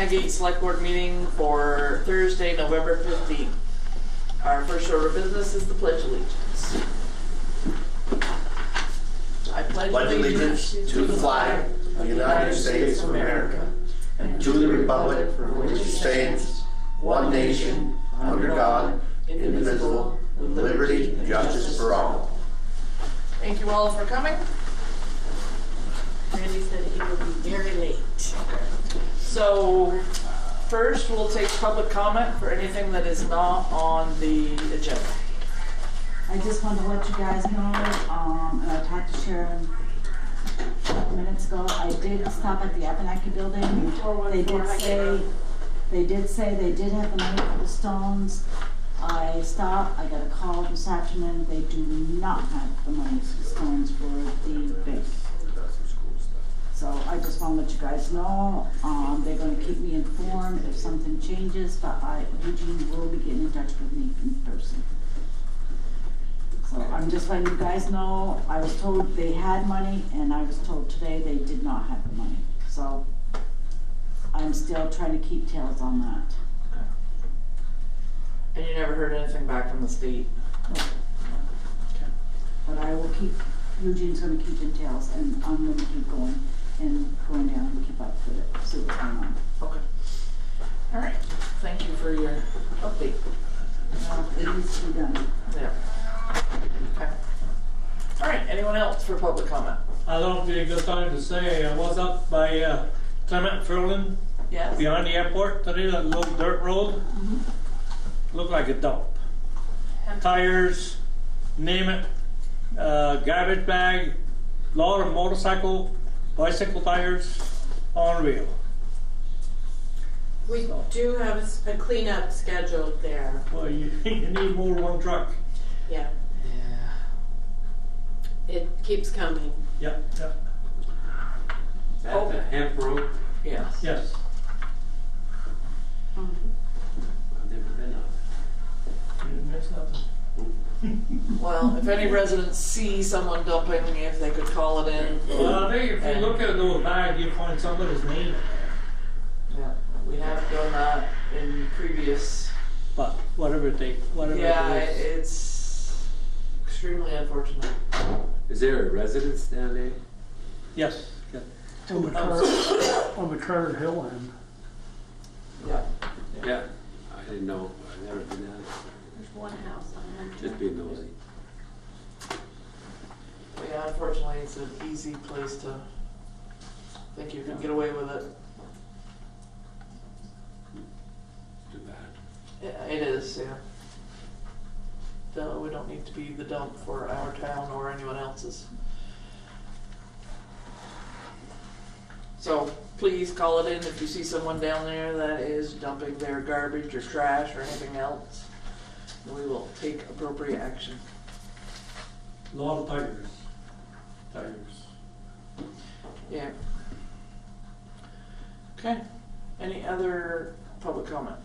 Highgate Selectboard meeting for Thursday, November 15th. Our first order of business is the Pledge of Allegiance. I pledge allegiance to the flag of the United States of America and to the republic for which it stands, one nation, under God, indivisible, with liberty and justice for all. Thank you all for coming. Randy said he will be very late. So first we'll take public comment for anything that is not on the agenda. I just wanted to let you guys know, and I talked to Sharon a couple minutes ago. I did stop at the Abenaki building. They did say they did have the money for the stones. I stopped, I got a call this afternoon. They do not have the money for the stones for the base. So I just want to let you guys know, they're going to keep me informed if something changes, but Eugene will be getting in touch with me in person. So I'm just letting you guys know, I was told they had money, and I was told today they did not have the money. So I'm still trying to keep tails on that. Okay. And you never heard anything back from the state? No. Okay. But I will keep, Eugene's going to keep in tails, and I'm going to keep going and going down and keep up with it, see what's going on. Okay. All right. Thank you for your update. It needs to be done. Yeah. Okay. All right. Anyone else for public comment? I don't think it's a good time to say. I was up by Clement Furlan, Yes. behind the airport today, that little dirt road. Looked like a dump. Tires, name it, garbage bag, lot of motorcycle, bicycle tires, unreal. We do have a cleanup scheduled there. Well, you need more than one truck. Yeah, Yeah. it keeps coming. Yep, yep, Is that the hemp road? Yes. yes. I've never been on You didn't miss nothing. Well, if any residents see someone dumping, if they could call it in. Well, I think if you look at those bags, you'll find somebody's name. Yeah, we have done that in previous. But whatever it takes, whatever Yeah, it is. it's extremely unfortunate. it. Is there a residence down there? Yes, yeah. On the Carter Hill end. Yeah. Yeah. I didn't know. I've never been down There's one house on there. that. Just being nosy. But yeah, unfortunately, it's an easy place to think you can get away with it. Too bad. Yeah, it is, yeah. We don't need to be the dump for our town or anyone else's. So please call it in if you see someone down there that is dumping their garbage or trash or anything else. We will take appropriate action. Lot of tires. Tires. Yeah. Okay. Any other public comment?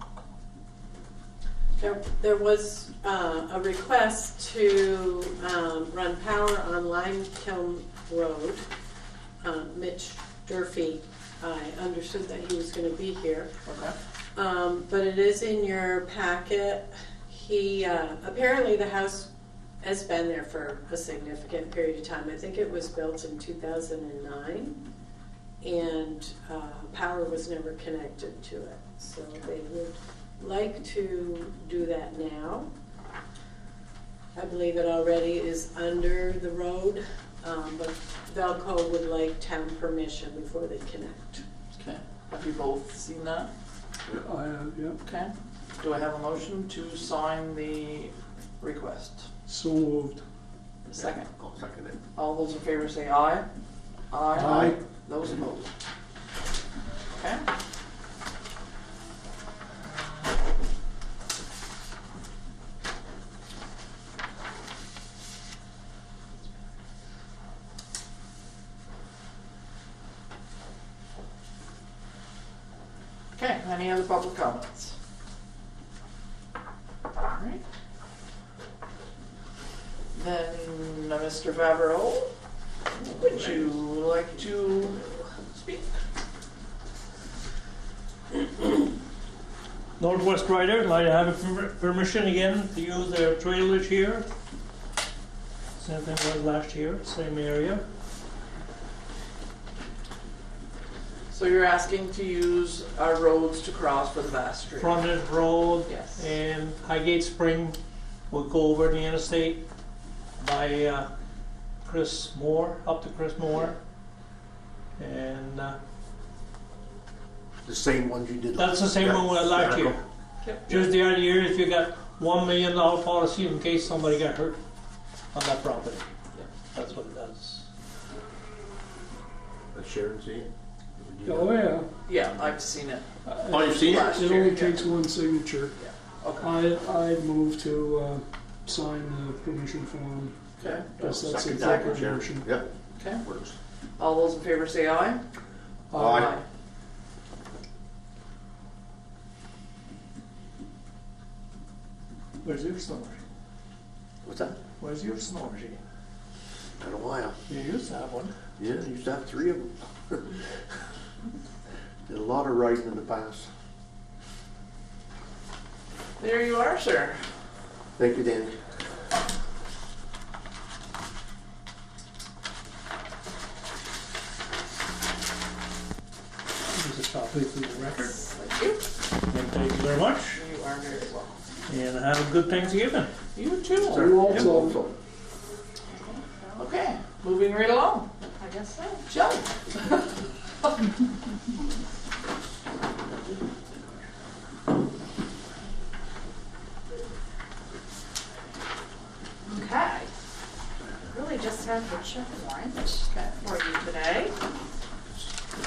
There was a request to run power on Lime Kiln Road. Mitch Durfee, I understood that he was going to be here. Okay. But it is in your packet. He, apparently the house has been there for a significant period of time. I think it was built in 2009, and power was never connected to it. So they would like to do that now. I believe it already is under the road, but Velco would like town permission before they connect. Okay. Have you both seen that? Yeah, Okay. Do I have a motion to sign the request? so moved. Second. I'll second it. All those in favor say aye. Aye. Those opposed. Okay. Okay, any other public comments? All right. Then, Mr. Favreau, would you like to speak? Northwest Rider, like I have permission again to use their trailers here. Same thing was last year, same area. So you're asking to use our roads to cross for the Bass Street? Frontage Road Yes. and Highgate Spring will go over the interstate by Chris Moore, up to Chris Moore. And The same ones you did. that's the same one we had last year. Yep. Just the idea is you got $1 million policy in case somebody got hurt on that property. That's what it does. Sharon, see? Oh, yeah. Yeah, I've seen it. Oh, you've seen it? Last It year, only yeah. takes one signature. Okay. I'd move to sign the permission form. Okay. Guess that's Second a that, proper Sharon. motion. Yep, Okay. works. All those in favor say aye. Aye. Where's your snow machine? What's that? Where's your snow machine? Been a while. You used to have one. Yeah, I used to have 3 of them. Did a lot of riding in the past. There you are, sir. Thank you, Danny. Here's a copy for the record. Thank you. And thank you very much. You are very welcome. And have a good Thanksgiving. You too. You also. Okay, moving right along. I guess so. Shelley. Okay. Really just have the check warrant for you today.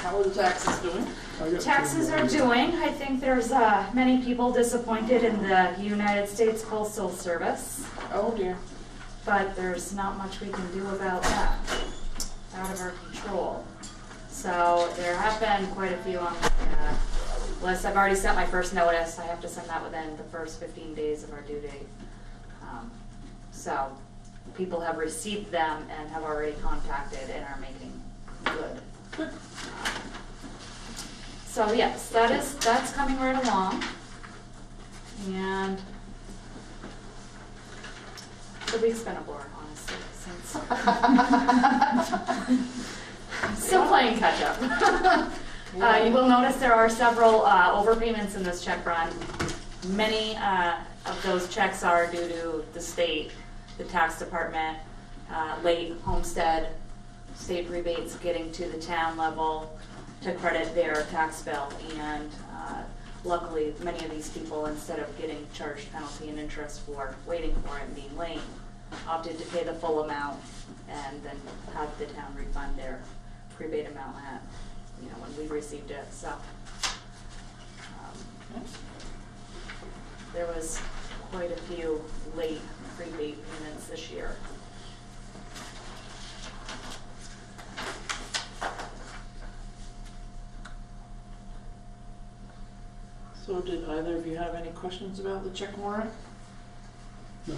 How are the taxes doing? I got Taxes two are more. doing. I think there's many people disappointed in the United States Postal Service, Oh dear. but there's not much we can do about that. Out of our control. So there have been quite a few on the list. I've already sent my first notice. I have to send that within the first 15 days of our due date. So people have received them and have already contacted and are making good. So yes, that's coming right along. And the week's been a blur, honestly, since still playing catch up. You will notice there are several overpayments in this check run. Many of those checks are due to the state, the tax department, late homestead, state rebates getting to the town level to credit their tax bill. And luckily, many of these people, instead of getting charged penalty and interest for waiting for it and being late, opted to pay the full amount and then have the town refund their rebate amount at, when we received it. So there was quite a few late rebate payments this year. So did either of you have any questions about the check warrant? No.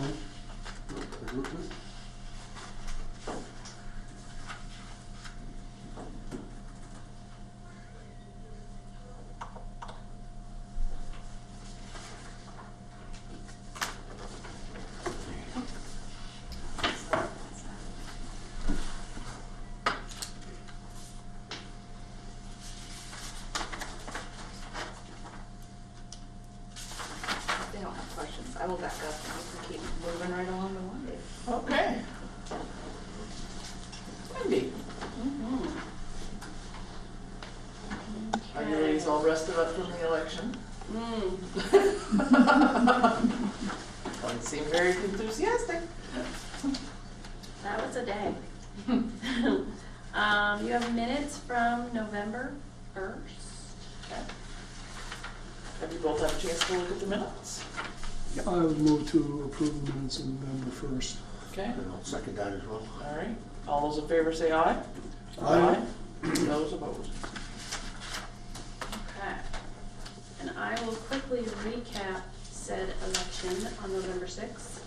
If they don't have questions, I will back up and we can keep moving right along the line. Okay. Wendy, are you ladies all rested up from the election? Don't seem very enthusiastic. That was a day. You have minutes from November 1st. Okay. Have you both had a chance to look at the minutes? I would move to approve the minutes of November 1st. Okay, And I'll second that as well. all right. All those in favor say aye. Aye. Those opposed. Okay. And I will quickly recap said election on November 6th.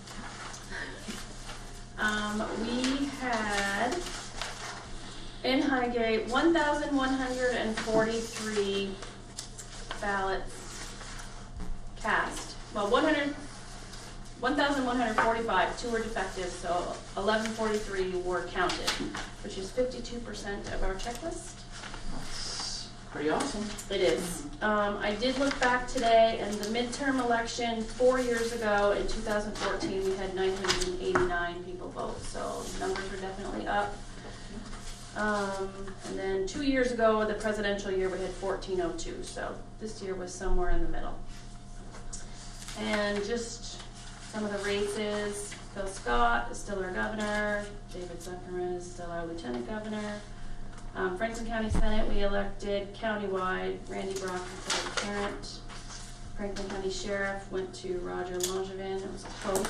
We had in Highgate 1,143 ballots cast. Well, 1,145, 2 were defective, so 1,143 were counted, which is 52% of our checklist. That's pretty awesome. It is. I did look back today, and the midterm election 4 years ago, in 2014, we had 989 people vote, so numbers are definitely up. And then 2 years ago, the presidential year, we had 1,402, so this year was somewhere in the middle. And just some of the races: Phil Scott is still our governor, David Zuckerman is still our lieutenant governor. Franklin County Senate, we elected countywide Randy Brock instead of Tarrant. Franklin County Sheriff went to Roger Langevin. It was close,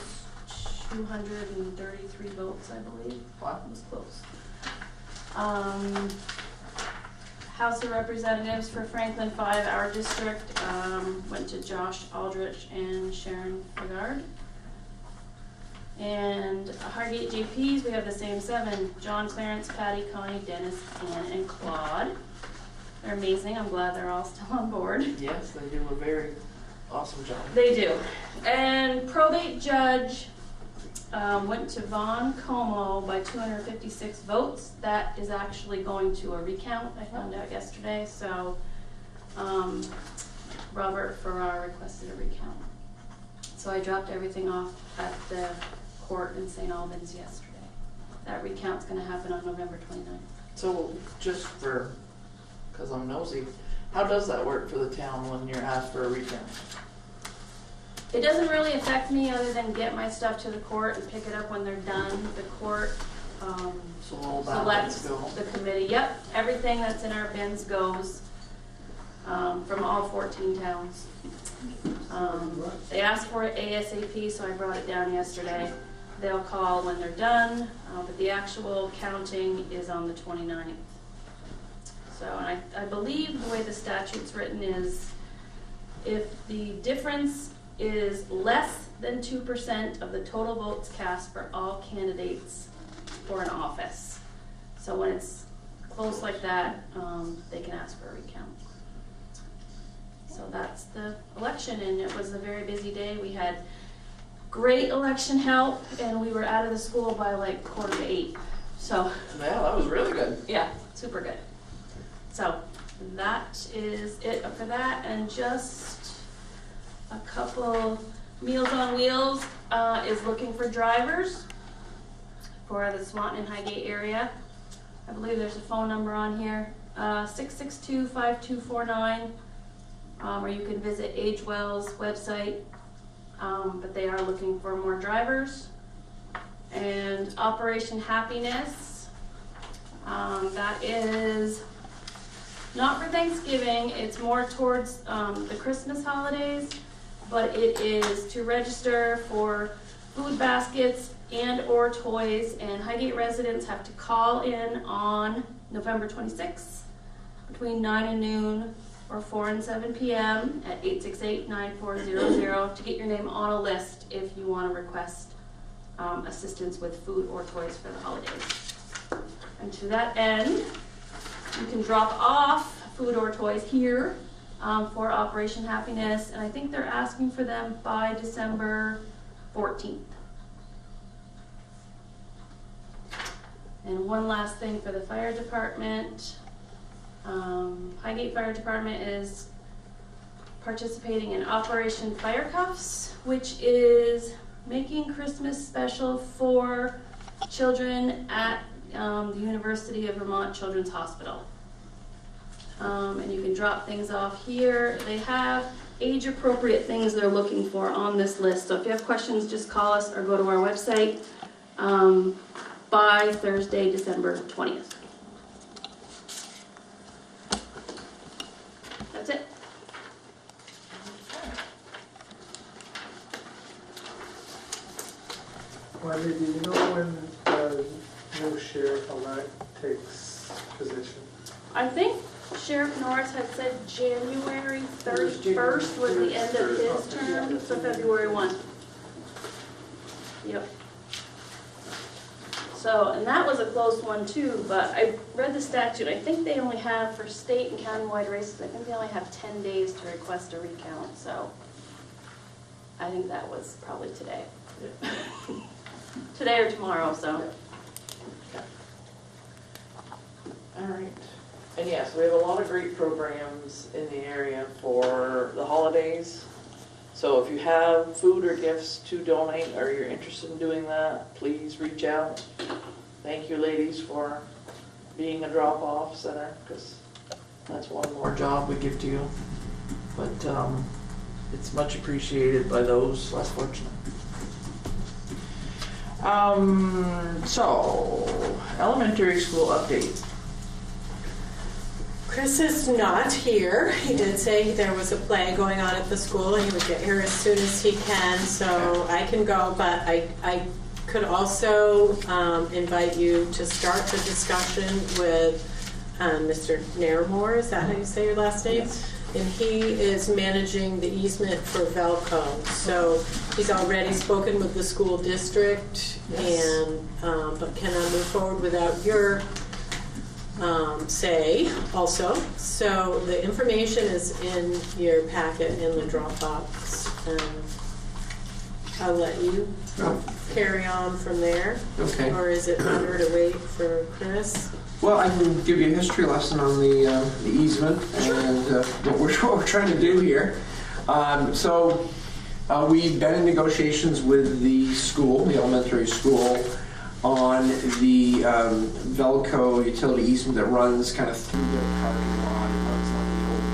233 votes, I believe. Wow. It was close. House of Representatives for Franklin 5, our district, went to Josh Aldrich and Sharon Fagard. And Highgate JPs, we have the same 7: John, Clarence, Patty, Connie, Dennis, Ann, and Claude. They're amazing. I'm glad they're all still on board. Yes, they do a very awesome job. They do. And probate judge went to Von Como by 256 votes. That is actually going to a recount, I found out yesterday. So Robert Farrar requested a recount. So I dropped everything off at the court in St. Albans yesterday. That recount's going to happen on November 29th. So just because I'm nosy, how does that work for the town when you're asked for a recount? It doesn't really affect me other than get my stuff to the court and pick it up when they're done. The court So all selects that go. the committee. Yep, everything that's in our bins goes from all 14 towns. They asked for it ASAP, so I brought it down yesterday. They'll call when they're done, but the actual counting is on the 29th. So I believe the way the statute's written is if the difference is less than 2% of the total votes cast for all candidates for an office. So when it's close like that, they can ask for a recount. So that's the election, and it was a very busy day. We had great election help, and we were out of the school by like 7:45. So Yeah, that was really good. yeah, super good. So that is it for that, and just a couple. Meals on Wheels is looking for drivers for the Swanton and Highgate area. I believe there's a phone number on here, 662-5249, or you can visit AgeWell's website, but they are looking for more drivers. And Operation Happiness, that is not for Thanksgiving, it's more towards the Christmas holidays, but it is to register for food baskets and or toys, and Highgate residents have to call in on November 26th between 9 and noon or 4 and 7 p.m. at 868-9400 to get your name on a list if you want to request assistance with food or toys for the holidays. And to that end, you can drop off food or toys here for Operation Happiness, and I think they're asking for them by December 14th. And one last thing for the fire department. Highgate Fire Department is participating in Operation Fire Cuffs, which is making Christmas special for children at the University of Vermont Children's Hospital. And you can drop things off here. They have age-appropriate things they're looking for on this list. So if you have questions, just call us or go to our website by Thursday, December 20th. That's it. Wendy, do you know when the new sheriff-elect takes position? I think Sheriff Norris had said January 31st was the end of his term, so February 1. Yep. So, and that was a close one too, but I read the statute. I think they only have, for state and countywide races, I think they only have 10 days to request a recount, so I think that was probably today. Today or tomorrow, so. All right. And yes, we have a lot of great programs in the area for the holidays. So if you have food or gifts to donate or you're interested in doing that, please reach out. Thank you, ladies, for being a drop-off center, because that's one more job we give to you. But it's much appreciated by those less fortunate. So, elementary school update. Chris is not here. He did say there was a play going on at the school and he would get here as soon as he can, so I can go, but I could also invite you to start the discussion with Mr. Nairmore, is that how you say your last name? Yes. And he is managing the easement for Velco, so he's already spoken with the school district, Yes. and but cannot move forward without your say also. So the information is in your packet in the Dropbox, and I'll let you carry on from there. Okay. Or is it better to wait for Chris? Well, I can give you a history lesson on the easement and what we're trying to do here. We've been in negotiations with the school, the elementary school, on the Velco utility easement that runs kind of through their parking lot. It runs on the old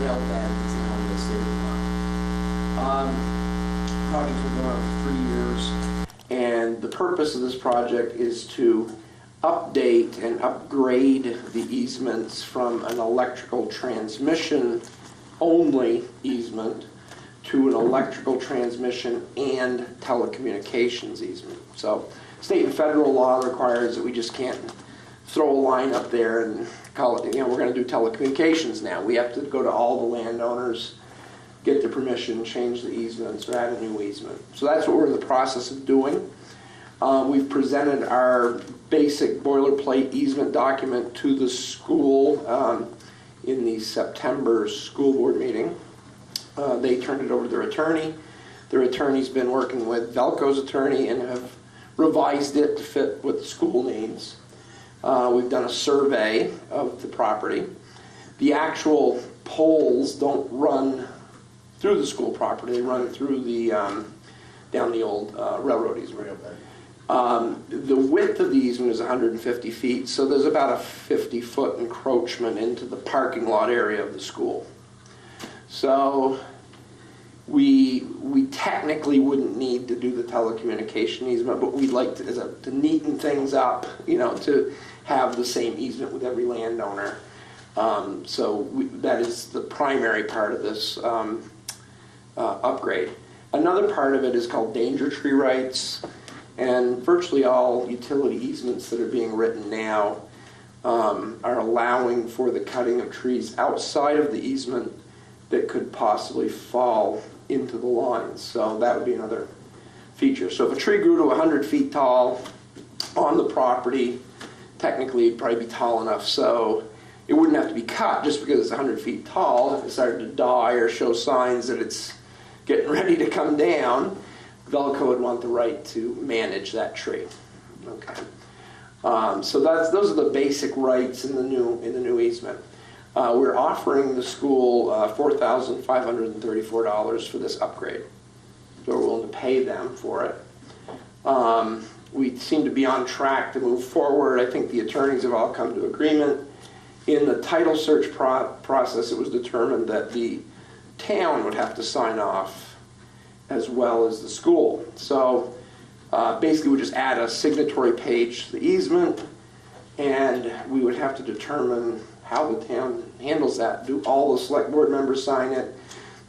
rail bed that's now in the state of Vermont. Project's been going on for 3 years, and the purpose of this project is to update and upgrade the easements from an electrical transmission only easement to an electrical transmission and telecommunications easement. So state and federal law requires that we just can't throw a line up there and call it, we're going to do telecommunications now. We have to go to all the landowners, get their permission, change the easements, or add a new easement. So that's what we're in the process of doing. We've presented our basic boilerplate easement document to the school in the September school board meeting. They turned it over to their attorney. Their attorney's been working with Velco's attorney and have revised it to fit what the school needs. We've done a survey of the property. The actual poles don't run through the school property. They run through the down the old railroad easement. The width of the easement is 150 feet, so there's about a 50-foot encroachment into the parking lot area of the school. So we technically wouldn't need to do the telecommunication easement, but we'd like to neaten things up, to have the same easement with every landowner. That is the primary part of this upgrade. Another part of it is called danger tree rights. And virtually all utility easements that are being written now are allowing for the cutting of trees outside of the easement that could possibly fall into the lines. So that would be another feature. So if a tree grew to 100 feet tall on the property, technically it'd probably be tall enough so it wouldn't have to be cut just because it's 100 feet tall. If it started to die or show signs that it's getting ready to come down, Velco would want the right to manage that tree. Okay, so those are the basic rights in the new easement. We're offering the school $4,534 for this upgrade. So we're willing to pay them for it. We seem to be on track to move forward. I think the attorneys have all come to agreement. In the title search process, it was determined that the town would have to sign off as well as the school. So basically we just add a signatory page to the easement, and we would have to determine how the town handles that. Do all the select board members sign it?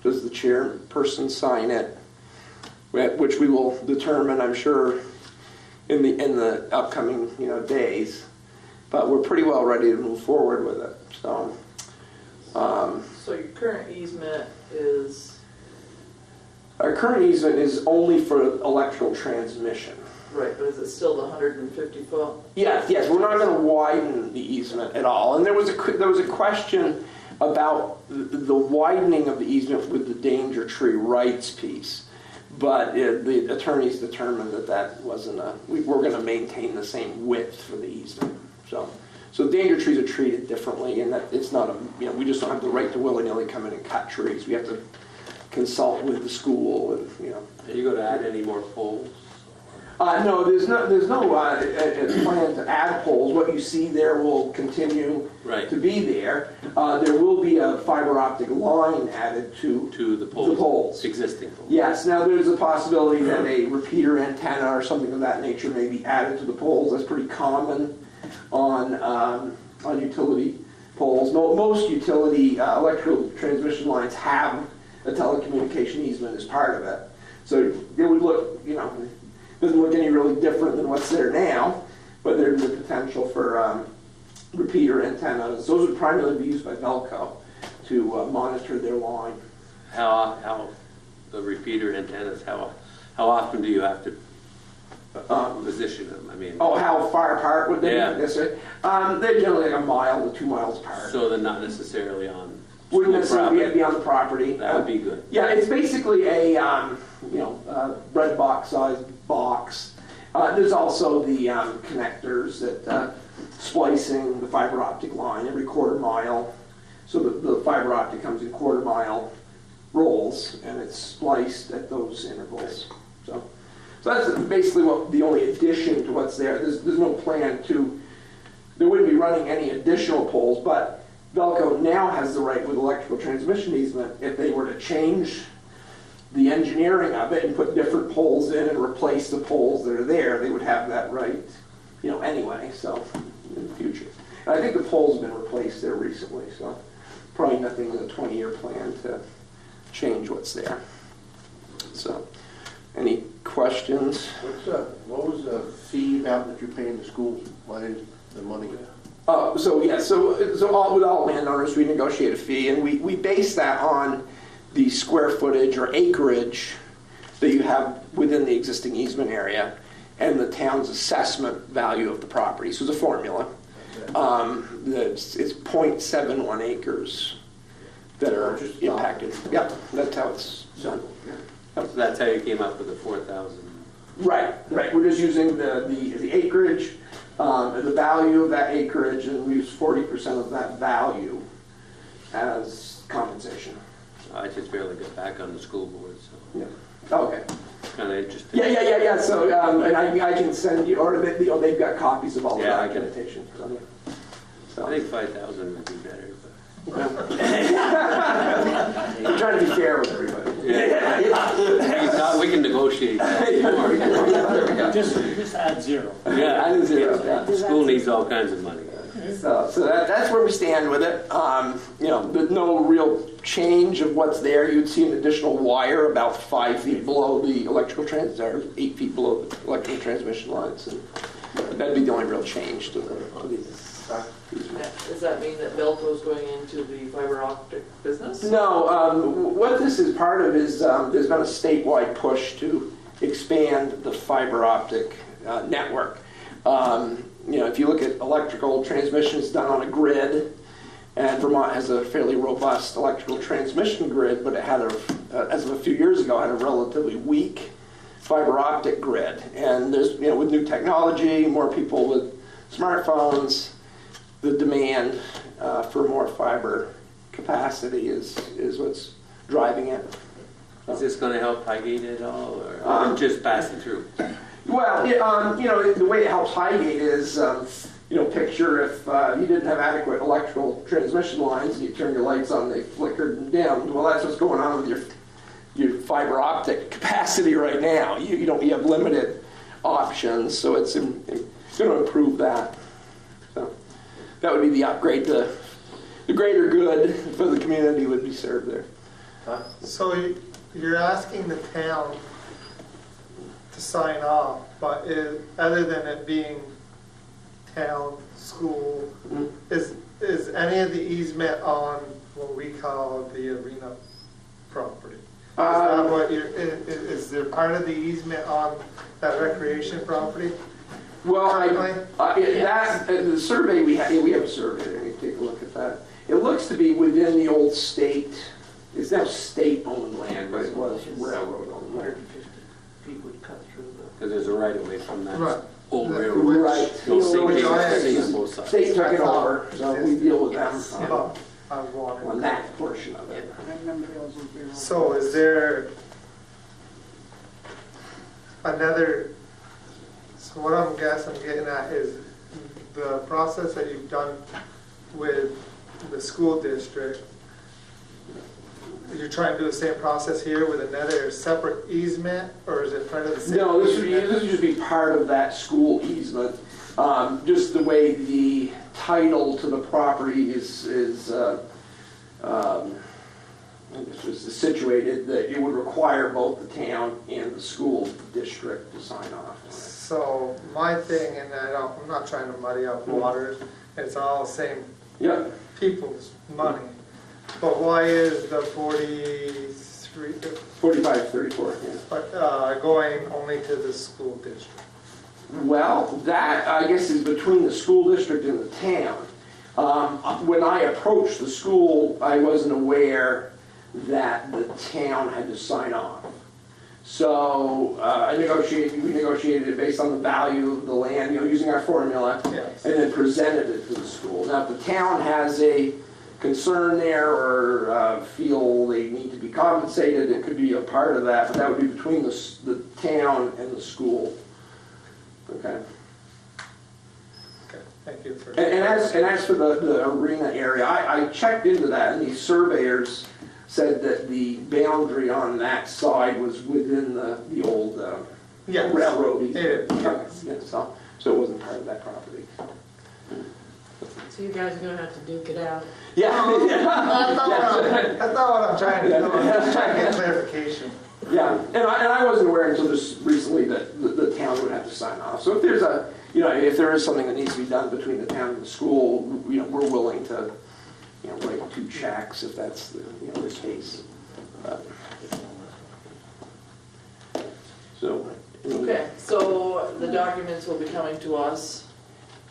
Does the chairperson sign it? Which we will determine, I'm sure, in the upcoming days. But we're pretty well ready to move forward with it. So your current easement is? Our current easement is only for electrical transmission. Right, but is it still the 150 foot? Yes, we're not going to widen the easement at all. And there was a question about the widening of the easement with the danger tree rights piece. But the attorneys determined that that wasn't we were going to maintain the same width for the easement. So danger trees are treated differently, and that it's not we just don't have the right to willy-nilly come in and cut trees. We have to consult with the school, and Are you going to add any more poles? No, there's no plan to add poles. What you see there will continue Right. to be there. There will be a fiber optic line added to To the poles? the poles. Existing poles? Yes, now there's a possibility that a repeater antenna or something of that nature may be added to the poles. That's pretty common on utility poles. Most utility electrical transmission lines have a telecommunication easement as part of it. So it would look, doesn't look any really different than what's there now, but there's the potential for repeater antennas. Those would primarily be used by Velco to monitor their line. How the repeater antennas, how often do you have to position them? I mean, How far apart would they Yeah. be? Yes, sir. They're generally like 1 mile to 2 miles apart. so they're not necessarily on Wouldn't school necessarily property? be on the property. That would be good. Yeah, it's basically a bread box sized box. There's also the connectors that splicing the fiber optic line every 1/4 mile. So the fiber optic comes in 1/4 mile rolls, and it's spliced at those intervals. So that's basically the only addition to what's there. There's no plan there wouldn't be running any additional poles, but Velco now has the right with electrical transmission easement, if they were to change the engineering of it and put different poles in and replace the poles that are there, they would have that right, anyway, so, in the future. And I think the poles have been replaced there recently, so probably nothing in the 20-year plan to change what's there. So, any questions? What was the fee amount that you're paying the school? Why did the money? So with all landowners, we negotiate a fee, and we base that on the square footage or acreage that you have within the existing easement area and the town's assessment value of the property. So it's a formula. It's 0.71 acres that are impacted. Yep, that's how it's done. So that's how you came up with the 4,000? Right. We're just using the acreage, the value of that acreage, and we use 40% of that value as compensation. I just barely got back on the school board, so Yeah. Okay. it's kind of interesting. Yeah. So, and I can send you, or they've got copies of all the Yeah, I get it. documentation. I think 5,000 would be better, I'm trying to be fair with everybody. but we can negotiate more. Just add 0. Yeah, I didn't zero. Yeah. the school needs all kinds of money. So that's where we stand with it. There's no real change of what's there. You'd see an additional wire about 5 feet below the electrical or 8 feet below the electrical transmission lines, and that'd be the only real change to these. Does that mean that Velco's going into the fiber optic business? No, what this is part of is there's been a statewide push to expand the fiber optic network. If you look at electrical transmissions done on a grid, and Vermont has a fairly robust electrical transmission grid, but it had as of a few years ago, had a relatively weak fiber optic grid. And there's, with new technology, more people with smartphones, the demand for more fiber capacity is what's driving it. Is this going to help Highgate at all, or just passing through? Well, the way it helps Highgate is, picture if you didn't have adequate electrical transmission lines and you turn your lights on, they flickered and dimmed. Well, that's what's going on with your fiber optic capacity right now. You have limited options, so it's going to improve that. So that would be the upgrade. The greater good for the community would be served there. So you're asking the town to sign off, but other than it being town, school, is any of the easement on what we call the arena property? Is there part of the easement on that recreation property? Well, the survey we have a survey there. You take a look at that. It looks to be within the old state. It's now state-owned land, but it was railroad-owned land. feet would cut through the. Because there's a right of way from that Right. old Which- railroad. Right. No, state Which I agency on both sides. State took it over, so we deal with them But I on wanted, that portion of it. I remember those would be. so is there another, so what I'm getting at is the process that you've done with the school district, you're trying to do the same process here with another separate easement, or is it part of the same? No, this would easement? just be part of that school easement. Just the way the title to the property is situated, that it would require both the town and the school district to sign off on it. So my thing, and I'm not trying to muddy up waters, it's all the same Yep. people's money. But why is the 43, 4534, yeah. going only to the school district? Well, that, I guess, is between the school district and the town. When I approached the school, I wasn't aware that the town had to sign off. So we negotiated it based on the value of the land, using our formula, Yes. and then presented it to the school. Now, if the town has a concern there or feel they need to be compensated, it could be a part of that, but that would be between the town and the school. Okay. Okay, thank you for. And as for the arena area, I checked into that, and these surveyors said that the boundary on that side was within the old Yes. railroad. It is, Yeah, yes. yeah, so it wasn't part of that property. So you guys are gonna have to duke it out. Yeah. That's not what I'm trying to do, I'm just trying to get clarification. Yeah, and I wasn't aware until just recently that the town would have to sign off. So if there's if there is something that needs to be done between the town and the school, we're willing to, write 2 checks if that's the case. So. Okay, so the documents will be coming to us.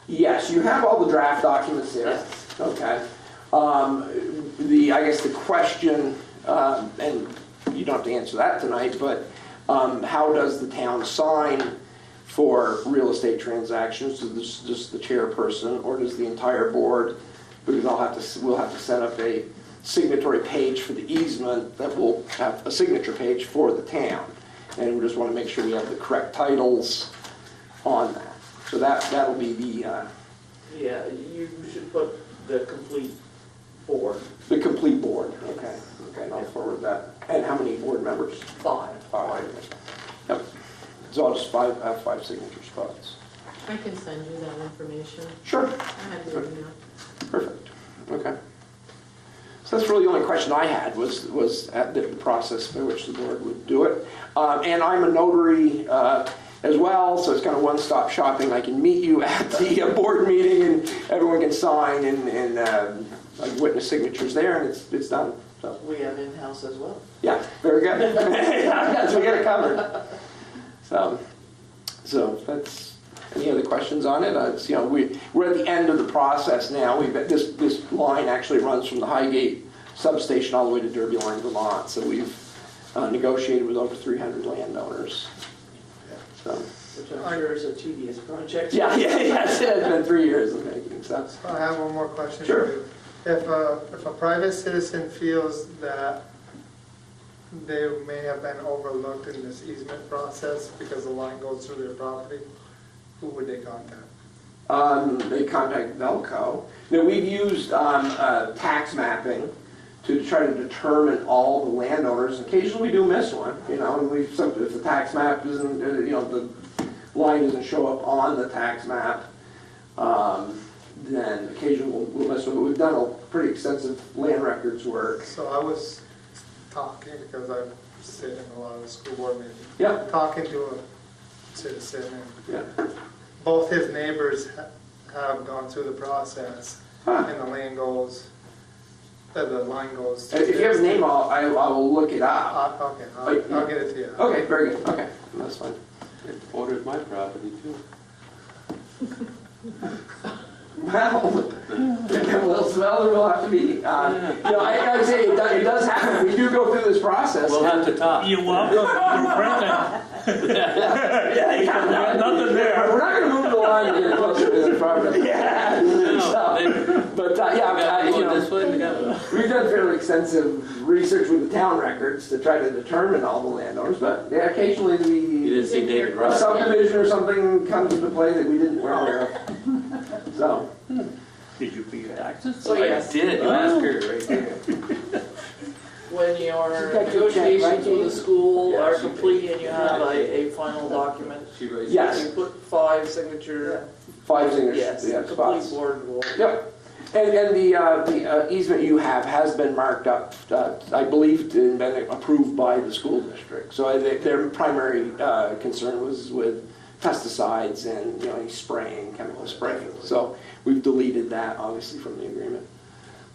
Yes, you have all the draft documents there. Yes. Okay. I guess the question, and you don't have to answer that tonight, but how does the town sign for real estate transactions? Is this just the chairperson, or does the entire board? Because we'll have to set up a signatory page for the easement that will have a signature page for the town. And we just want to make sure we have the correct titles on that. So that'll be the Yeah, you should put the complete board. the complete board. Okay, and I'll forward that. And how many board members? 5. 5. Yep. So I'll just have 5 signature spots. I can send you that information. Sure. I have your email. Perfect. Okay. So that's really the only question I had was at the process by which the board would do it. And I'm a notary as well, so it's kind of one-stop shopping. I can meet you at the board meeting, and everyone can sign and witness signatures there, and it's done. So We have in-house as well. yeah, very good. Yeah, so we got it covered. So that's. Any other questions on it? It's, we're at the end of the process now. We've got this line actually runs from the Highgate substation all the way to Derby Line, Vermont. So we've negotiated with over 300 landowners. So, Which I'm sure is a tedious project. yes, it has been 3 years of making. So, I have one more question. Sure. for you. If a private citizen feels that they may have been overlooked in this easement process because the line goes through their property, who would they contact? they contact Velco. Now, we've used tax mapping to try to determine all the landowners. Occasionally we do miss one, and if the tax map isn't, the line doesn't show up on the tax map, then occasionally we'll miss one. But we've done a pretty extensive land records work. So I was talking, because I sit in a lot of the school board meetings, Yeah, talking to a citizen, and yeah. both his neighbors have gone through the process, Huh. and the line goes to If you have a name, I will look it up. Okay, I'll get it to you. Okay, very good. Okay, that's fine. They ordered my property too. Well, we'll well, there will have to be, you know, I gotta say, it does happen, we do go through this process. We'll have to talk. You're welcome, you're friendly. Nothing there. We're not gonna move the line to get closer to the property. Yeah. But, you know, we've done fairly extensive research with the town records to try to determine all the landowners, but yeah, occasionally You didn't see David a Ross. subdivision or something comes into play that we didn't aware of. So, Did you pay your taxes? So yes, I did, you asked her right there. when your She's got your check, right, negotiations with the school Yeah, are she complete and you have a final document, She raised. Yes. you put 5 signature, 5 signatures, yes, yeah, complete spots. board will. Yep. And the easement you have has been marked up, I believe, and been approved by the school district. So their primary concern was with pesticides and, you know, any spraying, chemical spraying. So we've deleted that, obviously, from the agreement.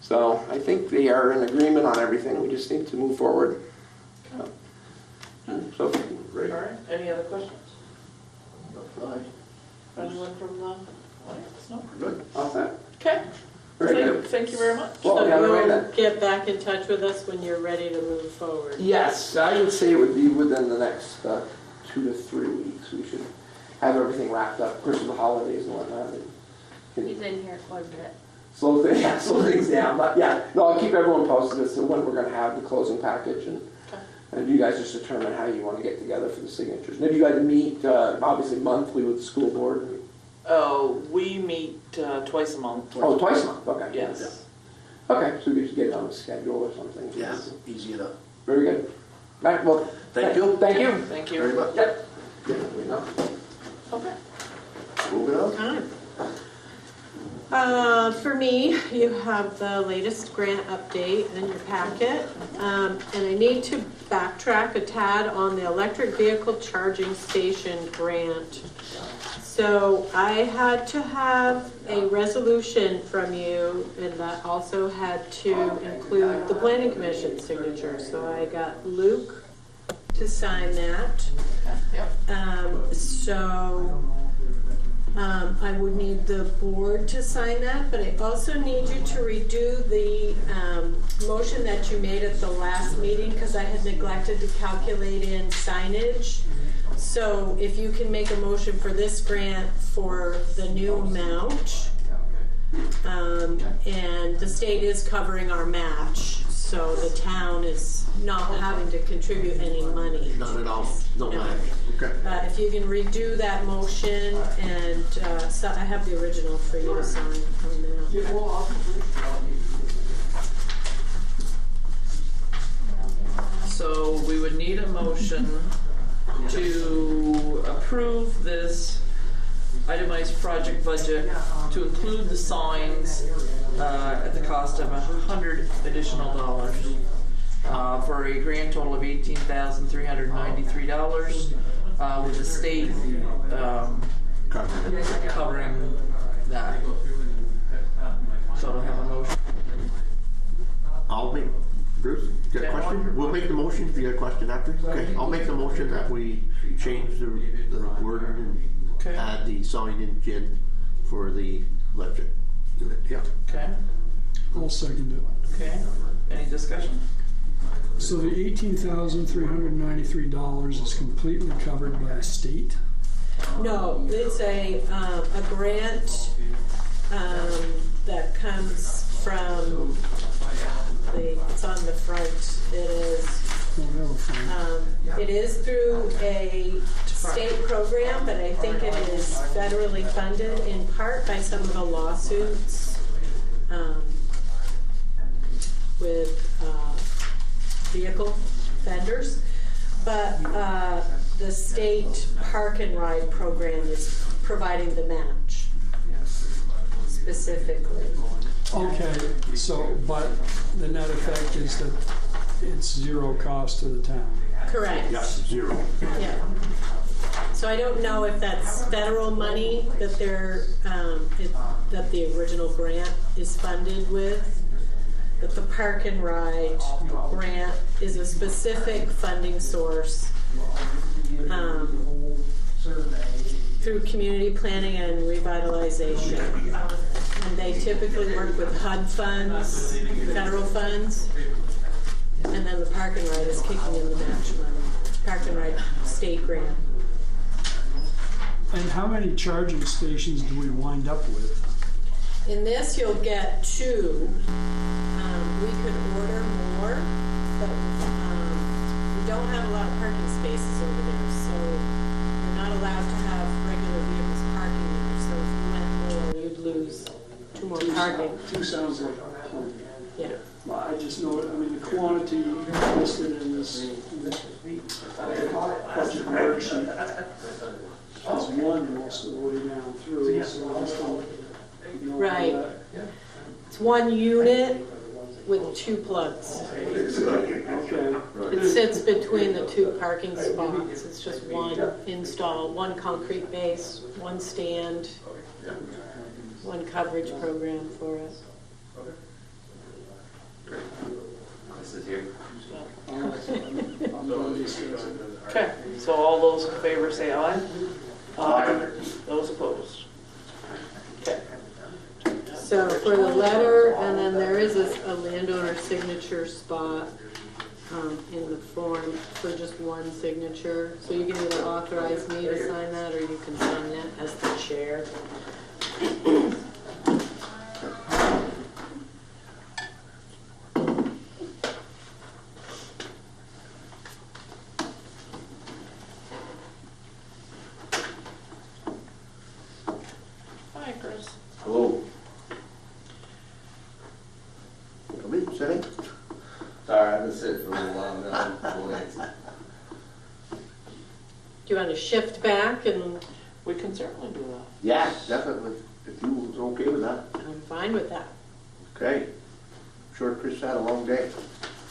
So I think they are in agreement on everything. We just need to move forward. So, great. All right, any other questions? Anyone from the audience? No? Good. All set. Okay, Very good. thank you very much. Well, So yeah, right you'll then. get back in touch with us when you're ready to move forward. Yes, I would say it would be within the next 2 to 3 weeks. We should have everything wrapped up. Of course, with the holidays and whatnot, it He's can in here quite a bit. slow things down. But yeah, no, I'll keep everyone posted as to when we're going to have the closing package, and you guys just determine how you want to get together for the signatures. And if you guys meet, obviously monthly with the school board. We meet twice a month. Oh, twice a month. Okay. Yes. Okay, so we should get it on the schedule or something. Yeah, easy enough. Very good. All right. Well, Thank you. Thank you. Thank you. Very much. Yep. Yeah, we know. Okay. Moving on. Time. For me, you have the latest grant update in your packet. And I need to backtrack a tad on the electric vehicle charging station grant. So I had to have a resolution from you, and that also had to include the planning commission signature. So I got Luke to sign that. I would need the board to sign that, but I also need you to redo the motion that you made at the last meeting, because I had neglected to calculate in signage. So if you can make a motion for this grant for the new amount, and the state is covering our match, so the town is not having to contribute any money. Not at all. No No. lag. Okay. If you can redo that motion, and so I have the original for you to sign on that. So we would need a motion to approve this itemized project budget to include the signs at the cost of $100 additional for a grand total of $18,393 with the state covering that. So to have a motion. I'll make, Bruce, you got a question? We'll make the motion if you got a question after. Okay, I'll make the motion that we change the word and add the signage in for the electric unit. Yeah. Okay, I'll second it. okay. Any discussion? So the $18,393 is completely covered by the state? No, it's a grant that comes from it's on the front. It is through a state program, but I think it is federally funded in part by some of the lawsuits with vehicle vendors. But the state park and ride program is providing the match specifically. Okay, so, but the net effect is that it's zero cost to the town. Correct. Yeah, zero. Yeah. So I don't know if that's federal money that that the original grant is funded with, but the park and ride grant is a specific funding source through community planning and revitalization. And they typically work with HUD funds, federal funds, and then the park and ride is kicking in the match money. Park and ride state grant. And how many charging stations do we wind up with? In this, you'll get 2. We could order more, but we don't have a lot of parking spaces over there, so you're not allowed to have regular vehicles parking there. So if you went more, you'd lose 2 more parking. 2 sounds like plenty. Yeah. Well, I just know, I mean, the quantity listed in this budget worksheet is 1 most of the way down through, so I just don't know. Right. It's 1 unit with 2 plugs. Okay. It sits between the 2 parking spots. It's just 1 install, 1 concrete base, 1 stand, 1 coverage program for it. This is here. Okay, so all those in favor say aye. Aye. Those opposed? Okay. So for the letter, and then there is a landowner signature spot in the form for just 1 signature. So you can either authorize me to sign that, or you can sign it as the chair. Hi, Chris. Hello. Come in, sit in. Sorry, I've been sitting for a little while now. Do you want to shift back? And We can certainly do that. Yes, definitely, if you was okay with that. I'm fine with that. Okay. I'm sure Chris had a long day.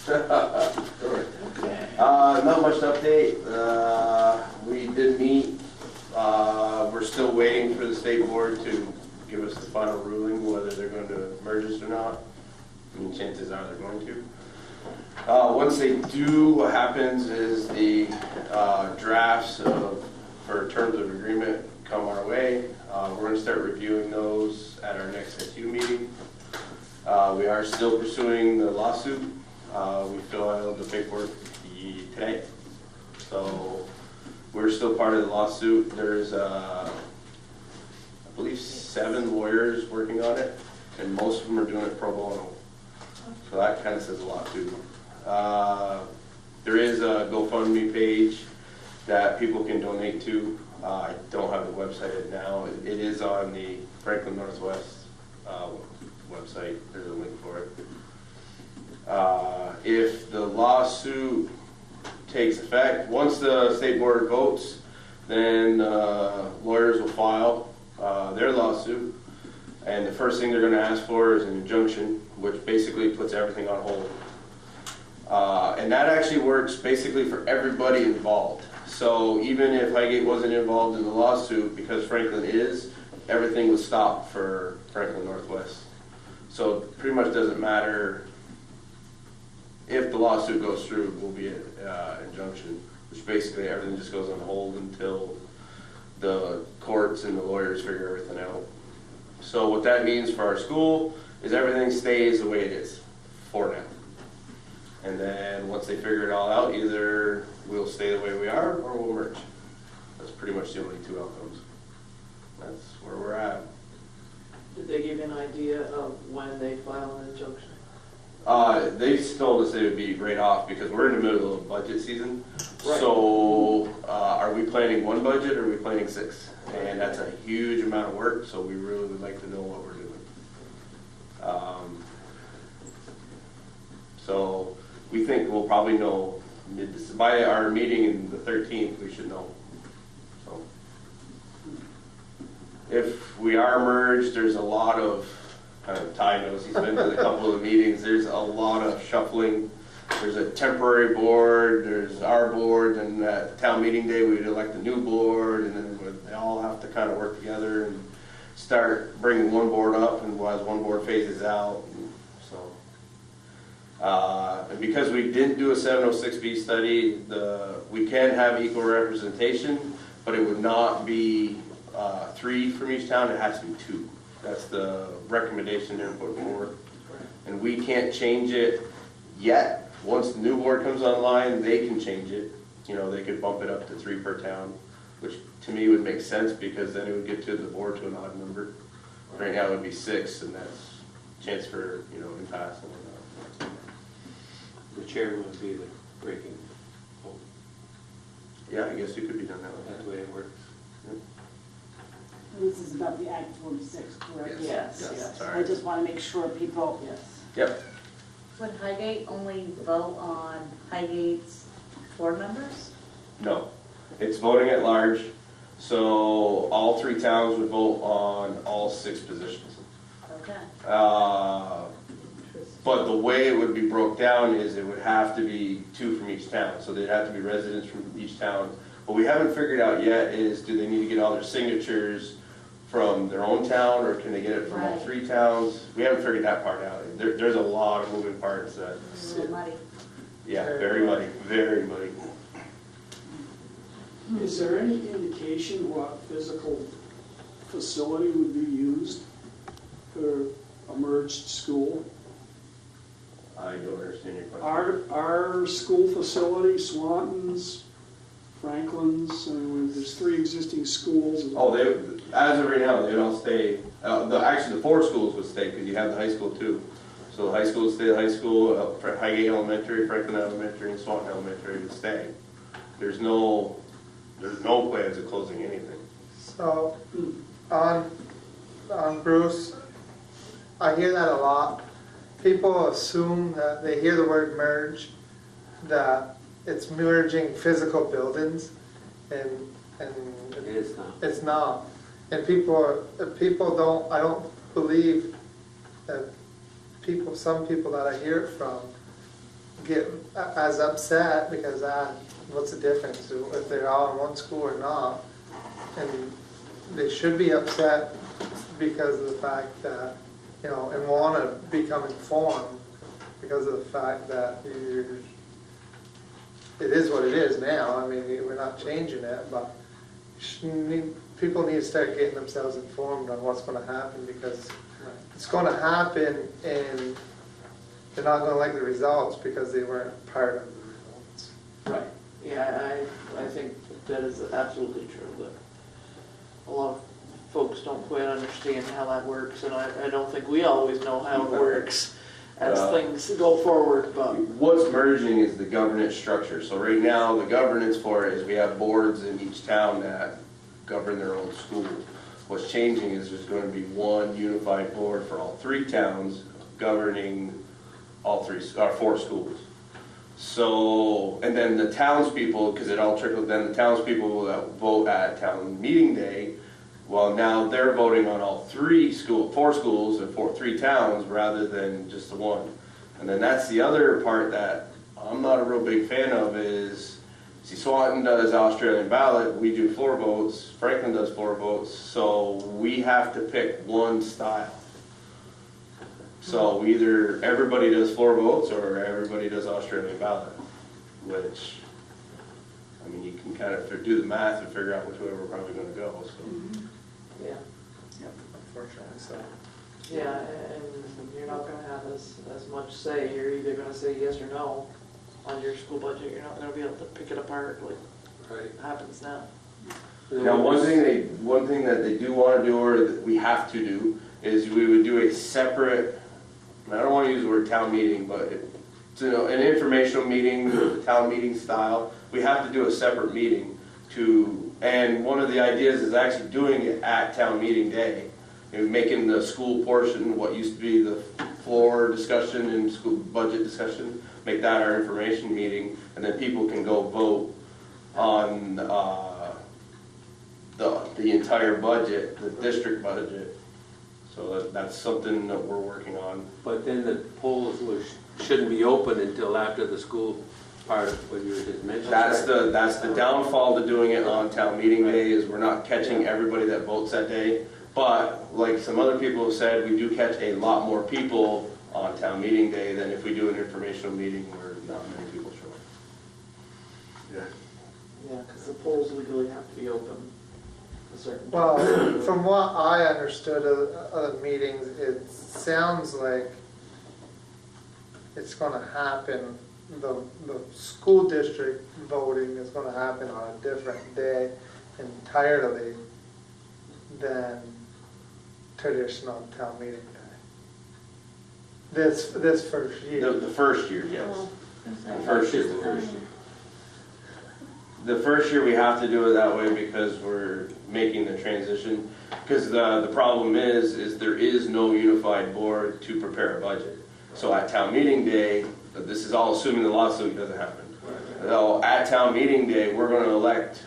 Okay. Not much to update. We did meet. We're still waiting for the state board to give us the final ruling whether they're going to merge us or not. I mean, chances are they're going to. Once they do, what happens is the drafts for terms of agreement come our way. We're going to start reviewing those at our next SU meeting. We are still pursuing the lawsuit. We filed the paperwork today. So we're still part of the lawsuit. There's, I believe, 7 lawyers working on it, and most of them are doing it pro bono. So that kind of says a lot too. There is a GoFundMe page that people can donate to. I don't have the website now. It is on the Franklin Northwest website. There's a link for it. If the lawsuit takes effect, once the state board votes, then lawyers will file their lawsuit. And the first thing they're going to ask for is an injunction, which basically puts everything on hold. And that actually works basically for everybody involved. So even if Highgate wasn't involved in the lawsuit, because Franklin is, everything would stop for Franklin Northwest. So it pretty much doesn't matter if the lawsuit goes through, it will be an injunction, which basically everything just goes on hold until the courts and the lawyers figure everything out. So what that means for our school is everything stays the way it is for now. And then once they figure it all out, either we'll stay the way we are or we'll merge. That's pretty much the only 2 outcomes. That's where we're at. Did they give you an idea of when they file an injunction? They told us they would be right off because we're in the middle of budget season. Right. So are we planning 1 budget or are we planning 6? And that's a huge amount of work, so we really would like to know what we're doing. So we think we'll probably know by our meeting in the 13th, we should know. So if we are merged, there's a lot of, Ty knows, he's been to a couple of meetings, there's a lot of shuffling. There's a temporary board, there's our board, and at town meeting day, we'd elect a new board, and then they all have to kind of work together and start bringing one board up, and as one board phases out. And because we didn't do a 706B study, we can have equal representation, but it would not be 3 from each town, it has to be 2. That's the recommendation they're putting forward. And we can't change it yet. Once the new board comes online, they can change it. You know, they could bump it up to 3 per town, which to me would make sense because then it would get to the board to an odd number. Right now it would be 6, and that's a chance for, you know, impasse and whatnot. The chairman would be the breaking vote. Yeah, I guess it could be done that way. That's the way it works. This is about the Act 46, correct? Yes, yes. I Sorry. just want to make sure people, Yes. Yep. Would Highgate only vote on Highgate's board members? No, it's voting at large, so all 3 towns would vote on all 6 positions. Okay. But the way it would be broke down is it would have to be 2 from each town, so they'd have to be residents from each town. What we haven't figured out yet is, do they need to get all their signatures from their own town, or can they get it from all Right. 3 towns? We haven't figured that part out. There's a lot of moving parts that, A little muddy. yeah, very muddy, very muddy. Is there any indication what physical facility would be used for a merged school? I don't understand your question. Our school facility, Swanton's, Franklin's, I mean, there's 3 existing schools. Oh, they, as of right now, they'd all stay, actually the 4 schools would stay, because you have the high school too. So the high school would stay the high school, Highgate Elementary, Franklin Elementary, and Swanton Elementary would stay. There's no plans of closing anything. So, on Bruce, I hear that a lot. People assume that they hear the word merge, that it's merging physical buildings, and It is not. it's not. And people don't, I don't believe that some people that I hear it from get as upset because what's the difference if they're all in one school or not? And they should be upset because of the fact that, you know, and want to become informed because of the fact that it is what it is now. I mean, we're not changing it, but people need to start getting themselves informed on what's going to happen, because it's going to happen and they're not going to like the results because they weren't part of the results. Right. Yeah, I think that is absolutely true, that a lot of folks don't quite understand how that works, and I don't think we always know how it works as things go forward, but. What's merging is the governance structure. So right now, the governance for it is we have boards in each town that govern their own school. What's changing is there's going to be one unified board for all 3 towns governing all 4 schools. So, and then the townspeople, because it all trickles, then the townspeople that vote at town meeting day, well, now they're voting on all 4 schools and 3 towns rather than just the one. And then that's the other part that I'm not a real big fan of is, see, Swanton does Australian ballot, we do 4 votes, Franklin does 4 votes, so we have to pick one style. So either everybody does 4 votes or everybody does Australian ballot, which, I mean, you can kind of do the math and figure out which way we're probably going to go. So. Yeah. Yep, unfortunately, so. Yeah, and you're not gonna have as much say, you're either gonna say yes or no on your school budget, you're not gonna be able to pick it apart like Right. happens now. Now, one thing that they do want to do, or that we have to do, is we would do a separate, and I don't want to use the word town meeting, but it's, you know, an informational meeting, the town meeting style. We have to do a separate meeting and one of the ideas is actually doing it at town meeting day. And making the school portion, what used to be the floor discussion and school budget discussion, make that our information meeting, and then people can go vote on the entire budget, the district budget. So that's something that we're working on. But then the polls shouldn't be open until after the school part of what you were just mentioning. That's the downfall to doing it on town meeting day, is we're not catching everybody that votes that day. But like some other people have said, we do catch a lot more people on town meeting day than if we do an informational meeting where not many people show up. Yeah, because the polls legally have to be open. a certain. Well, from what I understood of the meetings, it sounds like it's gonna happen, the school district voting is gonna happen on a different day entirely than traditional town meeting day. This first year. The first year, yes. The first year. The first year we have to do it that way because we're making the transition. Because the problem is there is no unified board to prepare a budget. So at town meeting day, this is all assuming the lawsuit doesn't happen. So at town meeting day, we're going to elect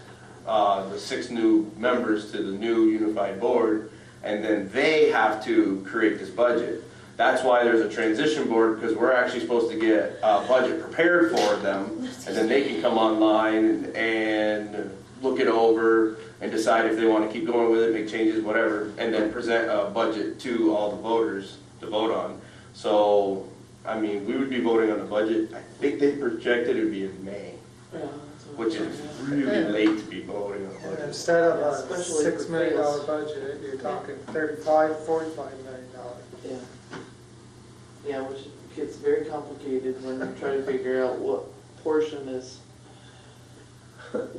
the 6 new members to the new unified board, and then they have to create this budget. That's why there's a transition board, because we're actually supposed to get a budget prepared for them, and then they can come online and look it over and decide if they want to keep going with it, make changes, whatever, and then present a budget to all the voters to vote on. So, I mean, we would be voting on the budget. I think they projected it would be in May, Yeah, that's what which is really late to be voting on the And budget. instead of a Especially if $6 it million fails. budget, you're talking $35, $45 million. Yeah. Yeah, which gets very complicated when you try to figure out what portion is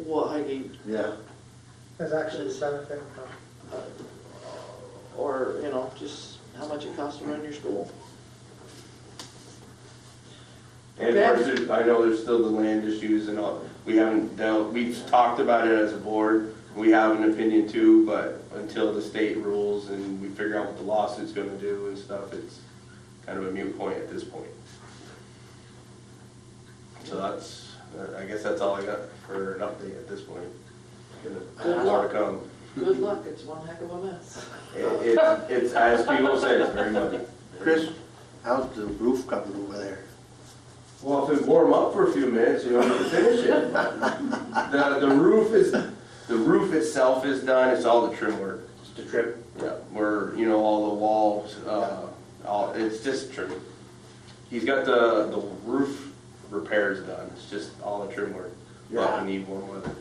what Highgate, Yeah. It's actually benefiting from. or, you know, just how much it costs to run your school. And of course, I know there's still the land issues and all. We've talked about it as a board. We have an opinion too, but until the state rules and we figure out what the lawsuit's gonna do and stuff, it's kind of a moot point at this point. So that's, I guess that's all I got for an update at this point. More to come. Good luck, it's one heck of a mess. It's, as people say, it's very muddy. Chris, how's the roof coming over there? Well, if it warm up for a few minutes, you know, you can finish it. The roof itself is done, it's all the trim work. Just the trim? Yeah, where, you know, all the walls, it's just trim. He's got the roof repairs done, it's just all the trim work. But we need warm weather.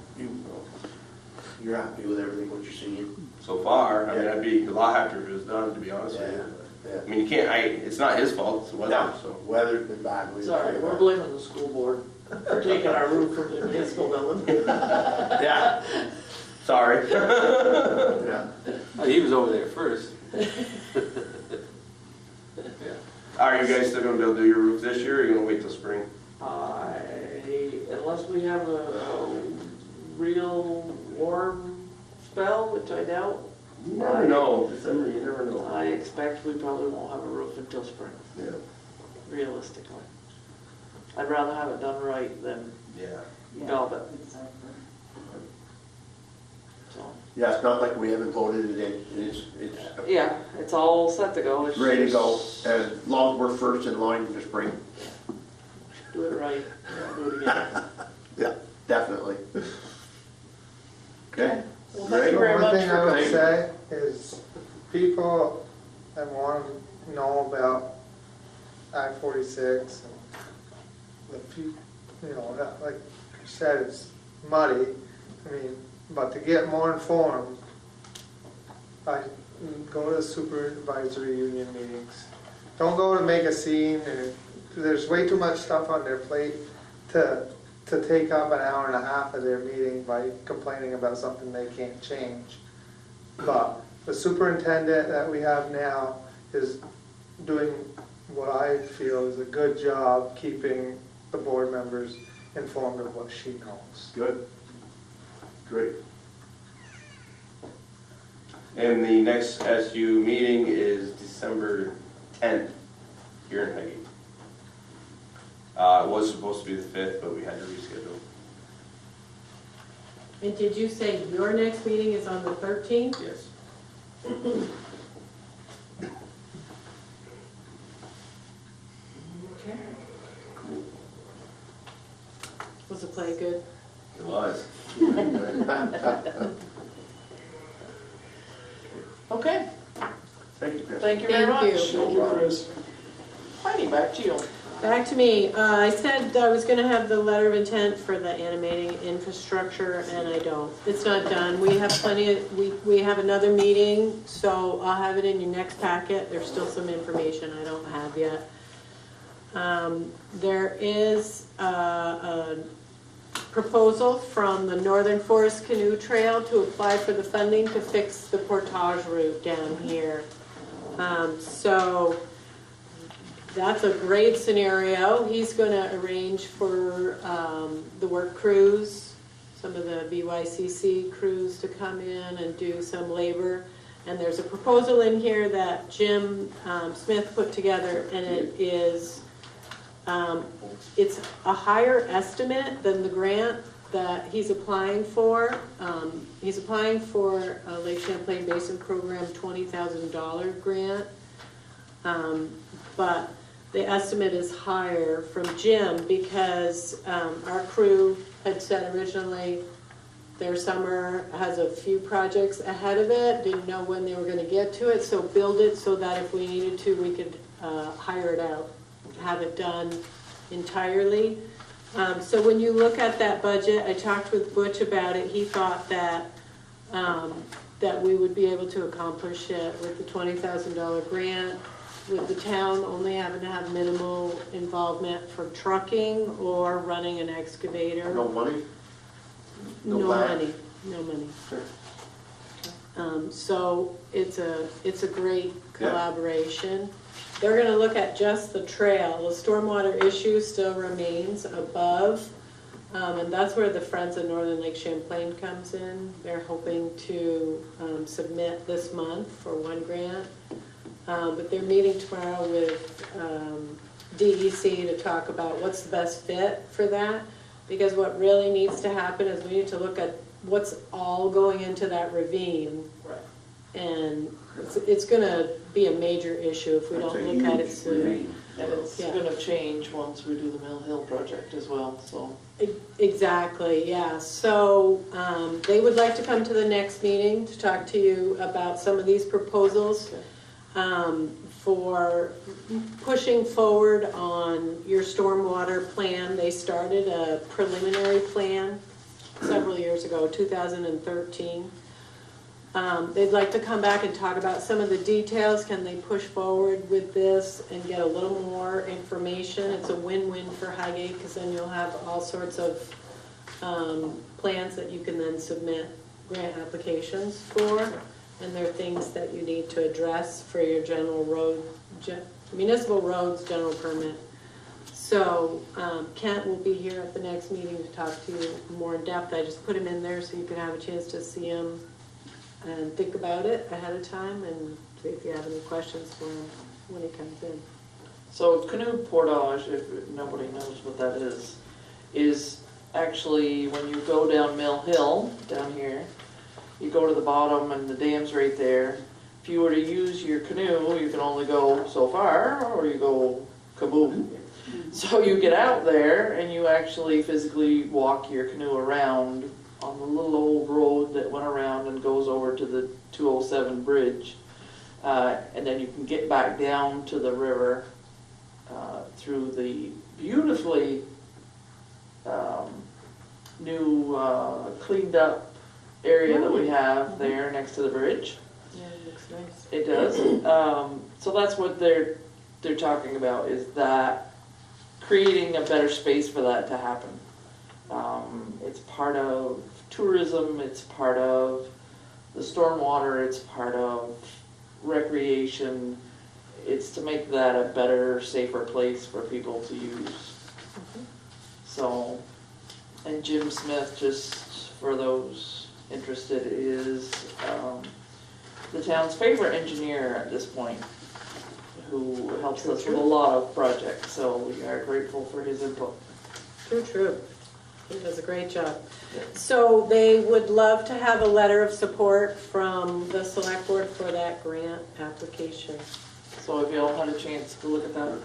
You're happy with everything, what you're seeing? So far, I mean, I'd be a lot happier if it was done, to be honest with you. Yeah. I mean, you can't, it's not his fault, it's the weather, No, so. weather's been bad. Sorry, we're blaming the school board for taking our roof from the municipal building. Yeah, sorry. Yeah. Oh, he was over there first. Are you guys still gonna be able to do your roof this year, or are you gonna wait till spring? Unless we have a real warm spell, which I doubt, You never know, December, you never know. I expect we probably won't have a roof until spring, Yeah. realistically. I'd rather have it done right than Yeah. velvet, Exactly. so. Yeah, it's not like we haven't voted it in, it's Yeah, it's all set to go. It's ready to go, just as long as we're first in line for spring. Do it right, do it again. Yeah, definitely. Okay. Well, thank Great. you very One much thing I for would say is people that want to know about I-46 and the few, you know, like you said, it's muddy. I mean, but to get more informed, I go to the supervisory union meetings. Don't go to make a scene, and there's way too much stuff on their plate to take up an hour and a half of their meeting by complaining about something they can't change. But the superintendent that we have now is doing what I feel is a good job keeping the board members informed of what she knows. Good. Great. And the next SU meeting is December 10th here in Highgate. It was supposed to be the 5th, but we had to reschedule. And did you say your next meeting is on the 13th? Yes. Okay. Was the play good? It was. Okay, Thank you, Chris. thank you very Thank you. much. Thank you, Chris. Heidi, back to you. Back to me. I said I was gonna have the letter of intent for the animating infrastructure, and I don't. It's not done. We have plenty of, we have another meeting, so I'll have it in your next packet. There's still some information I don't have yet. There is a proposal from the Northern Forest Canoe Trail to apply for the funding to fix the portage route down here. So that's a great scenario. He's gonna arrange for the work crews, some of the BYCC crews to come in and do some labor. And there's a proposal in here that Jim Smith put together, and it is, it's a higher estimate than the grant that he's applying for. He's applying for a Lake Champlain Basin Program $20,000 grant. But the estimate is higher from Jim because our crew had said originally their summer has a few projects ahead of it, didn't know when they were going to get to it, so build it so that if we needed to, we could hire it out, have it done entirely. So when you look at that budget, I talked with Butch about it. He thought that that we would be able to accomplish it with the $20,000 grant, with the town only having to have minimal involvement for trucking or running an excavator. No money? No land? money, no money. Sure. So it's a great collaboration. They're gonna look at just the trail. The stormwater issue still remains above, and that's where the Friends of Northern Lake Champlain comes in. They're hoping to submit this month for one grant. But they're meeting tomorrow with DEC to talk about what's the best fit for that. Because what really needs to happen is we need to look at what's all going into that ravine. Right. And it's gonna be a major issue if we don't look at it soon. And it's gonna change once we do the Mill Hill project as well, so. Exactly, yeah. So they would like to come to the next meeting to talk to you about some of these proposals. For pushing forward on your stormwater plan. They started a preliminary plan several years ago, 2013. They'd like to come back and talk about some of the details. Can they push forward with this and get a little more information? It's a win-win for Highgate because then you'll have all sorts of plans that you can then submit grant applications for. And there are things that you need to address for your general road, municipal roads general permit. So Kent will be here at the next meeting to talk to you more in depth. I just put him in there so you can have a chance to see him and think about it ahead of time and see if you have any questions for him when he comes in. So canoe portage, if nobody knows what that is actually when you go down Mill Hill, down here, you go to the bottom and the dam's right there. If you were to use your canoe, you can only go so far or you go kaboom. So you get out there and you actually physically walk your canoe around on the little old road that went around and goes over to the 207 bridge. And then you can get back down to the river through the beautifully new cleaned up area that we have there next to the bridge. Yeah, it looks nice. It does. So that's what they're talking about, is that creating a better space for that to happen. It's part of tourism, it's part of the stormwater, it's part of recreation. It's to make that a better, safer place for people to use. So, and Jim Smith, just for those interested, is the town's favorite engineer at this point, who helps us with a lot of projects, so we are grateful for his input. True. He does a great job. So they would love to have a letter of support from the select board for that grant application. So have you all had a chance to look at that?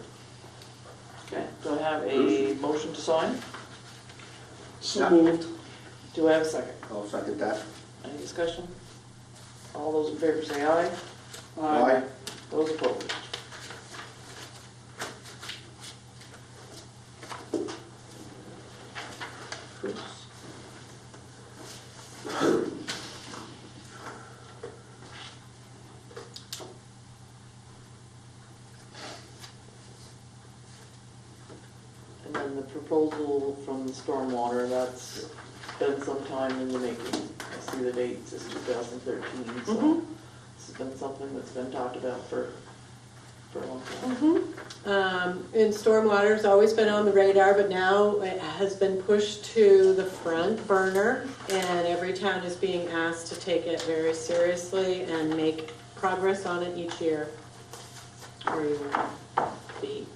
Okay, do I have a motion to sign? So moved. Do I have a second? I'll second that. Any discussion? All those in favor say aye. Aye. Those opposed? and the proposal from the stormwater, that's been some time in the making. I see the dates is 2013, so it's been something that's been talked about for a long time. And stormwater's always been on the radar, but now it has been pushed to the front burner, and every town is being asked to take it very seriously and make progress on it each year. Or you will be,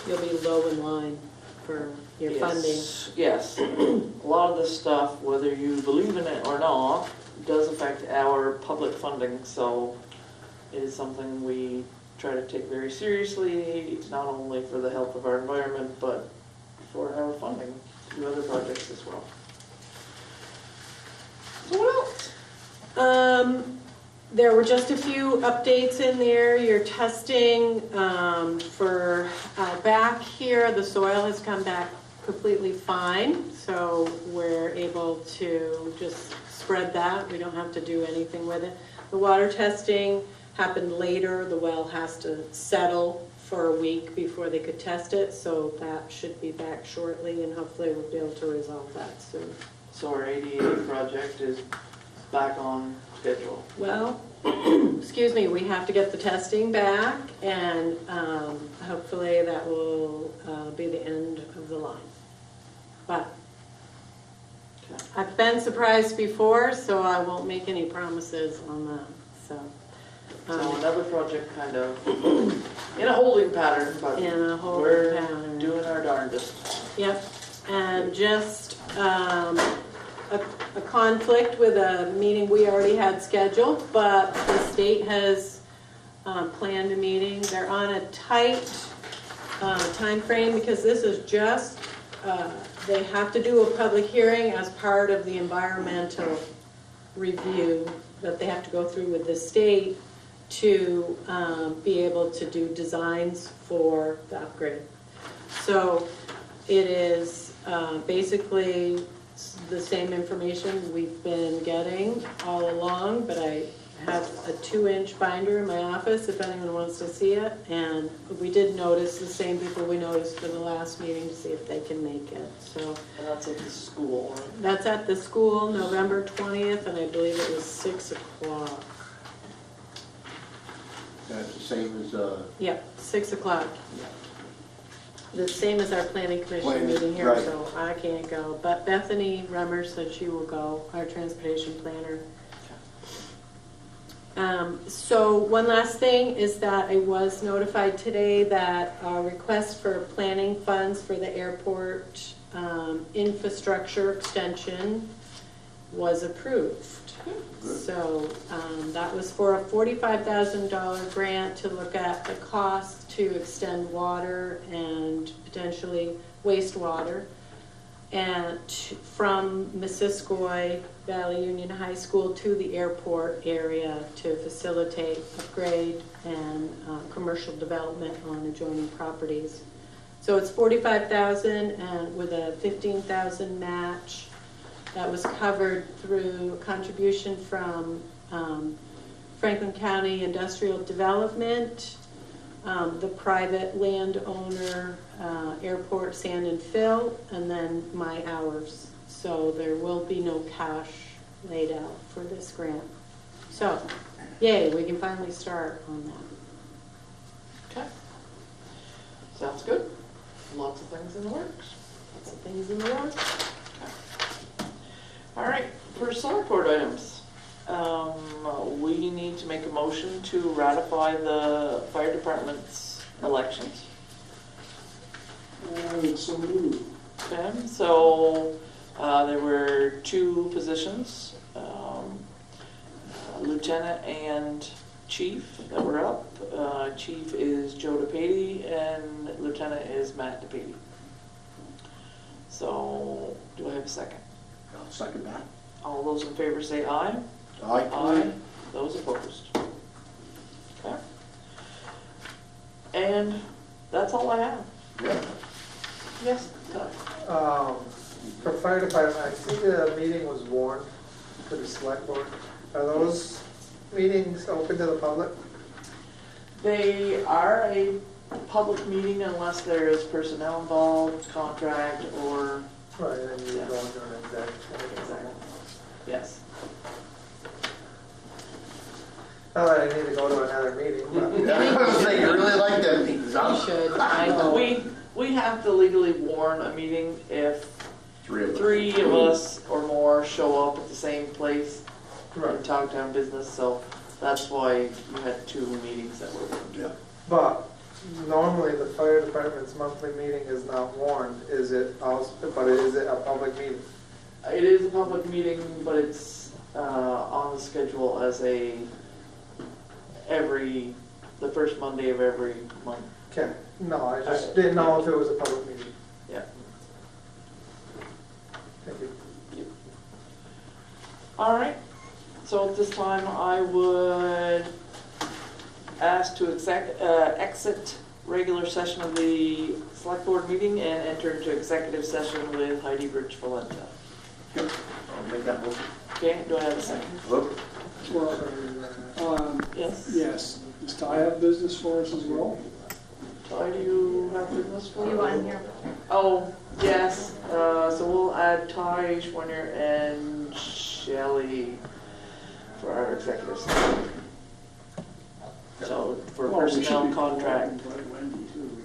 you'll be low in line for your funding. Yes, a lot of this stuff, whether you believe in it or not, does affect our public funding, so it is something we try to take very seriously, not only for the health of our environment, but for our funding to do other projects as well. So what else? There were just a few updates in there. Your testing for back here, the soil has come back completely fine, so we're able to just spread that. We don't have to do anything with it. The water testing happened later. The well has to settle for a week before they could test it, so that should be back shortly, and hopefully we'll be able to resolve that soon. So our ADA project is back on schedule. Well, excuse me, we have to get the testing back, and hopefully that will be the end of the line. But I've been surprised before, so I won't make any promises on that. So another project kind of in a holding pattern, but we're doing our darndest. Yep, and just a conflict with a meeting we already had scheduled, but the state has planned a meeting. They're on a tight time frame because this is just, they have to do a public hearing as part of the environmental review that they have to go through with the state to be able to do designs for the upgrade. So it is basically the same information we've been getting all along, but I have a 2-inch binder in my office if anyone wants to see it. And we did notice the same people we noticed for the last meeting to see if they can make it. So and that's at the school, right? That's at the school, November 20th, and I believe it was 6 o'clock. That's the same as, Yep, 6 o'clock. The same as our planning commission meeting here, right. so I can't go. But Bethany Remmer said she will go, our transportation planner. So one last thing is that I was notified today that a request for planning funds for the airport infrastructure extension was approved. So that was for a $45,000 grant to look at the cost to extend water and potentially wastewater and from Missisquoi Valley Union High School to the airport area to facilitate upgrade and commercial development on adjoining properties. So it's $45,000 and with a $15,000 match. That was covered through a contribution from Franklin County Industrial Development, the private landowner, airport sand and fill, and then my hours. So there will be no cash laid out for this grant. So, yay, we can finally start on that. Okay. Sounds good. Lots of things in the works. Lots of things in the works. All right, for select board items, we need to make a motion to ratify the fire department's elections. So moved. Okay, so there were 2 positions, lieutenant and chief that were up. Chief is Joe DePady and lieutenant is Matt DePady. So, do I have a second? I'll second that. All those in favor say aye. Aye. Aye. Those opposed. Okay. And that's all I have. Yeah. Yes. For fire department, I see the meeting was warned to the select board. Are those meetings open to the public? They are a public meeting unless there is personnel involved, contract, or, Right, and then you Yeah. go into an exec. Exactly. yes. Not that I need to go to another meeting, but. I was saying, you really like them things, You huh? should, I know. We have to legally warn a meeting if 3 of us. 3 of us or more show up at the same place in Right, Togtown business, so that's why you had 2 meetings that were. Yeah. but normally the fire department's monthly meeting is not warned, is it also, but is it a public meeting? It is a public meeting, but it's on the schedule as the first Monday of every month. Okay, no, I just didn't know if it was a public meeting. Yeah. Thank you. All right, so at this time, I would ask to exit regular session of the select board meeting and enter into executive session with Heidi Rich Valenta. I'll make that motion. Okay, do I have a second? Look. Well, Yes? yes, does Ty have business for us as well? Ty, do you have business for You us? want here? Oh, yes, so we'll add Ty, Schwinner, and Shelley for our executive session. So, for Well, we should personnel be contract. inviting Wendy too,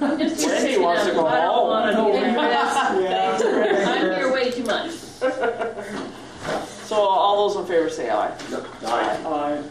I'm just here Wendy taking wants a- to go I don't home. wanna be there. Yeah. I'm here way too much. So all those in favor say aye. Aye. right?